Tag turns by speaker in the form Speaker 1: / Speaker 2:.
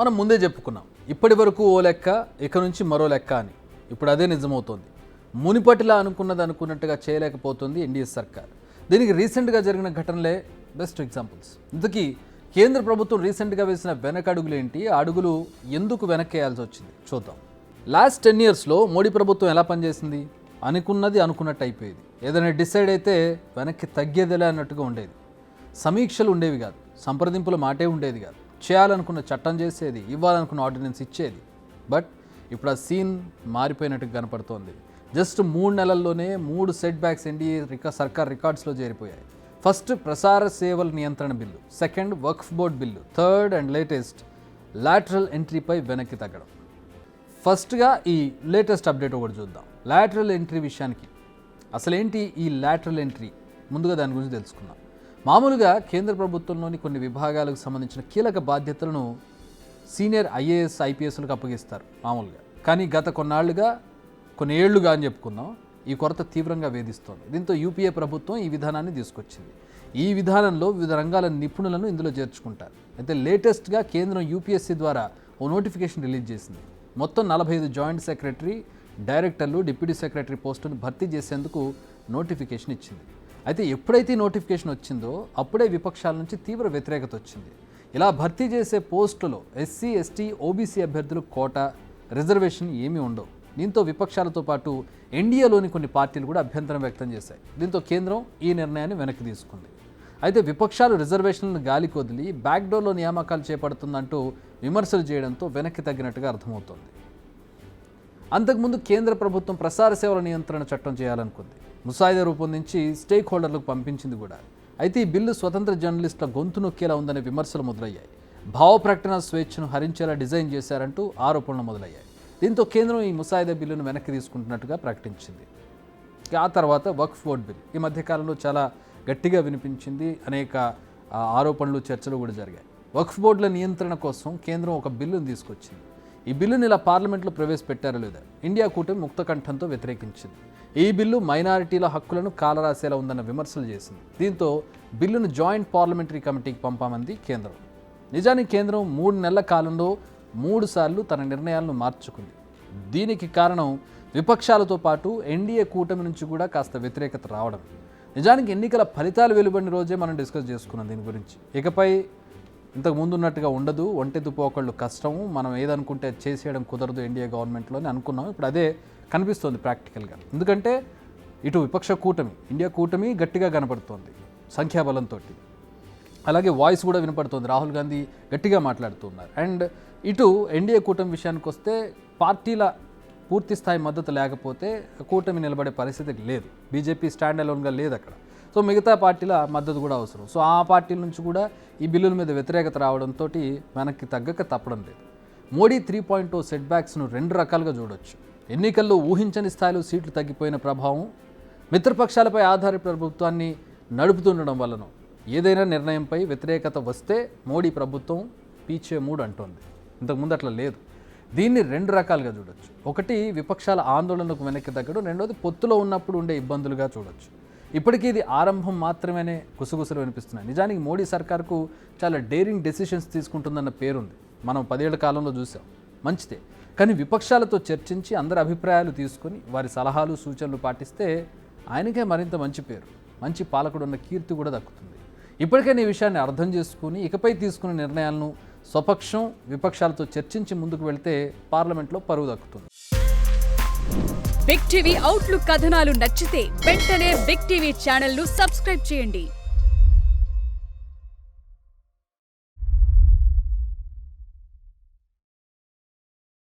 Speaker 1: మనం ముందే చెప్పుకున్నాం, ఇప్పటి వరకు ఓ లెక్క, ఇక నుంచి మరో లెక్క అని. ఇప్పుడు అదే నిజమవుతోంది. మునిపటిలా అనుకున్నట్టుగా చేయలేకపోతుంది ఎన్డీఏ సర్కార్. దీనికి రీసెంట్గా జరిగిన ఘటనలే బెస్ట్ ఎగ్జాంపుల్స్. ఇంతకీ కేంద్ర ప్రభుత్వం రీసెంట్గా వేసిన వెనకడుగులు ఏంటి, ఆ అడుగులు ఎందుకు వెనక్కేయాల్సి వచ్చింది చూద్దాం. లాస్ట్ 10 yearsలో మోడీ ప్రభుత్వం ఎలా పనిచేసింది? అనుకున్నది అనుకున్నట్టు అయిపోయేది. ఏదైనా డిసైడ్ అయితే వెనక్కి తగ్గేదిలే అన్నట్టుగా ఉండేది. సమీక్షలు ఉండేవి కాదు, సంప్రదింపుల మాటే ఉండేది కాదు. చేయాలనుకున్న చట్టం చేసేది, ఇవ్వాలనుకున్న ఆర్డినెన్స్ ఇచ్చేది. బట్ ఇప్పుడు ఆ సీన్ మారిపోయినట్టుగా కనపడుతోంది. జస్ట్ 3 నెలల్లోనే 3 సెట్ బ్యాక్స్ ఎన్డీఏ సర్కార్ రికార్డ్స్లో చేరిపోయాయి. ఫస్ట్ ప్రసార సేవల నియంత్రణ bill, second Waqf board bill, third and latest lateral ఎంట్రీపై వెనక్కి తగ్గడం. ఫస్ట్గా ఈ లేటెస్ట్ అప్డేట్ ఒకటి చూద్దాం. లాటరల్ ఎంట్రీ విషయానికి అసలేంటి ఈ లాటరల్ ఎంట్రీ? ముందుగా దాని గురించి తెలుసుకుందాం. మామూలుగా కేంద్ర ప్రభుత్వంలోని కొన్ని విభాగాలకు సంబంధించిన కీలక బాధ్యతలను సీనియర్ ఐఏఎస్ ఐపీఎస్లకు అప్పగిస్తారు మామూలుగా. కానీ గత కొన్ని ఏళ్లుగా అని చెప్పుకుందాం, ఈ కొరత తీవ్రంగా వేధిస్తోంది. దీంతో యూపీఏ ప్రభుత్వం ఈ విధానాన్ని తీసుకొచ్చింది. ఈ విధానంలో వివిధ రంగాల నిపుణులను ఇందులో చేర్చుకుంటారు. అయితే లేటెస్ట్గా కేంద్రం యూపీఎస్సీ ద్వారా ఓ నోటిఫికేషన్ రిలీజ్ చేసింది. మొత్తం 45 జాయింట్ సెక్రటరీ, డైరెక్టర్లు, డిప్యూటీ సెక్రటరీ పోస్టును భర్తీ చేసేందుకు నోటిఫికేషన్ ఇచ్చింది. అయితే ఎప్పుడైతే ఈ నోటిఫికేషన్ వచ్చిందో అప్పుడే విపక్షాల నుంచి తీవ్ర వ్యతిరేకత వచ్చింది. ఇలా భర్తీ చేసే పోస్టులో ఎస్సీ, ఎస్టీ, ఓబీసీ అభ్యర్థులు కోటా, రిజర్వేషన్ ఏమీ ఉండవు. దీంతో విపక్షాలతో పాటు ఎన్డీఏలోని కొన్ని పార్టీలు కూడా అభ్యంతరం వ్యక్తం చేశాయి. దీంతో కేంద్రం ఈ నిర్ణయాన్ని వెనక్కి తీసుకుంది. అయితే విపక్షాలు రిజర్వేషన్లను గాలికి వదిలి బ్యాక్డోర్లో నియామకాలు చేపడుతుందంటూ విమర్శలు చేయడంతో వెనక్కి తగ్గినట్టుగా అర్థమవుతోంది. అంతకుముందు కేంద్ర ప్రభుత్వం ప్రసార సేవల నియంత్రణ చట్టం చేయాలనుకుంది. ముసాయిదా రూపొందించి స్టేక్ హోల్డర్లకు పంపించింది కూడా. అయితే ఈ బిల్లు స్వతంత్ర జర్నలిస్టుల గొంతు నొక్కేలా ఉందనే విమర్శలు మొదలయ్యాయి. భావ ప్రకటన స్వేచ్ఛను హరించేలా డిజైన్ చేశారంటూ ఆరోపణలు మొదలయ్యాయి. దీంతో కేంద్రం ఈ ముసాయిదా బిల్లును వెనక్కి తీసుకుంటున్నట్టుగా ప్రకటించింది. ఆ తర్వాత వక్ఫ్ బోర్డ్ బిల్ ఈ మధ్యకాలంలో చాలా గట్టిగా వినిపించింది. అనేక ఆరోపణలు, చర్చలు కూడా జరిగాయి. వక్ఫ్ బోర్డుల నియంత్రణ కోసం కేంద్రం ఒక బిల్లును తీసుకొచ్చింది. ఈ బిల్లును ఇలా పార్లమెంట్లో ప్రవేశపెట్టారో లేదా ఇండియా కూటమి ముక్తకంఠంతో వ్యతిరేకించింది. ఈ బిల్లు మైనారిటీల హక్కులను కాలరాసేలా ఉందన్న విమర్శలు చేసింది. దీంతో బిల్లును జాయింట్ పార్లమెంటరీ కమిటీకి పంపామంది కేంద్రం. నిజానికి కేంద్రం 3 నెలల కాలంలో 3 సార్లు తన నిర్ణయాలను మార్చుకుంది. దీనికి కారణం విపక్షాలతో పాటు ఎన్డీఏ కూటమి నుంచి కూడా కాస్త వ్యతిరేకత రావడం. నిజానికి ఎన్నికల ఫలితాలు వెలువడిన రోజే మనం డిస్కస్ చేసుకున్నాం దీని గురించి. ఇకపై ఇంతకు ముందు ఉన్నట్టుగా ఉండదు, ఒంటెద్దు పోకళ్ళు కష్టము, మనం ఏదనుకుంటే చేసేయడం కుదరదు ఎన్డీఏ గవర్నమెంట్లోనే అనుకున్నాం. ఇప్పుడు అదే కనిపిస్తోంది ప్రాక్టికల్గా. ఎందుకంటే ఇటు విపక్ష కూటమి, ఇండియా కూటమి గట్టిగా కనపడుతోంది సంఖ్యాబలంతో. అలాగే వాయిస్ కూడా వినపడుతోంది, రాహుల్ గాంధీ గట్టిగా మాట్లాడుతున్నారు. అండ్ ఇటు ఎన్డీఏ కూటమి విషయానికి వస్తే పార్టీల పూర్తి స్థాయి మద్దతు లేకపోతే కూటమి నిలబడే పరిస్థితి లేదు. బీజేపీ స్టాండ్ అలోన్గా లేదు అక్కడ. సో మిగతా పార్టీల మద్దతు కూడా అవసరం. సో ఆ పార్టీల నుంచి కూడా ఈ బిల్లుల మీద వ్యతిరేకత రావడంతో వెనక్కి తగ్గక తప్పడం లేదు. మోడీ 3.0 సెట్ బ్యాక్స్ను 2 రకాలుగా చూడొచ్చు. ఎన్నికల్లో ఊహించని స్థాయిలో సీట్లు తగ్గిపోయిన ప్రభావం, మిత్రపక్షాలపై ఆధార ప్రభుత్వాన్ని నడుపుతుండడం వలన ఏదైనా నిర్ణయంపై వ్యతిరేకత వస్తే మోడీ ప్రభుత్వం పీచే మూడు అంటోంది. ఇంతకుముందు అట్లా లేదు. దీన్ని 2 రకాలుగా చూడొచ్చు. ఒకటి విపక్షాల ఆందోళనకు వెనక్కి తగ్గడం, రెండోది పొత్తులో ఉన్నప్పుడు ఉండే ఇబ్బందులుగా చూడొచ్చు. ఇప్పటికీ ఇది ఆరంభం మాత్రమేనే గుసగుసలు వినిపిస్తున్నాయి. నిజానికి మోడీ సర్కార్కు చాలా డేరింగ్ డెసిషన్స్ తీసుకుంటుందన్న పేరుంది. మనం 10 ఏళ్ల కాలంలో చూసాం, మంచిదే. కానీ విపక్షాలతో చర్చించి అందరి అభిప్రాయాలు తీసుకొని వారి సలహాలు, సూచనలు పాటిస్తే ఆయనకే మరింత మంచి పేరు, మంచి పాలకుడు ఉన్న కీర్తి కూడా దక్కుతుంది. ఇప్పటికైనా ఈ విషయాన్ని అర్థం చేసుకుని ఇకపై తీసుకునే నిర్ణయాలను స్వపక్షం, విపక్షాలతో చర్చించి ముందుకు వెళ్తే పార్లమెంట్లో పరువు దక్కుతుంది.
Speaker 2: బిగ్ టీవీ అవుట్లుక్ కథనాలు నచ్చితే వెంటనే బిగ్ టీవీ ఛానల్ ను సబ్స్క్రైబ్ చేయండి.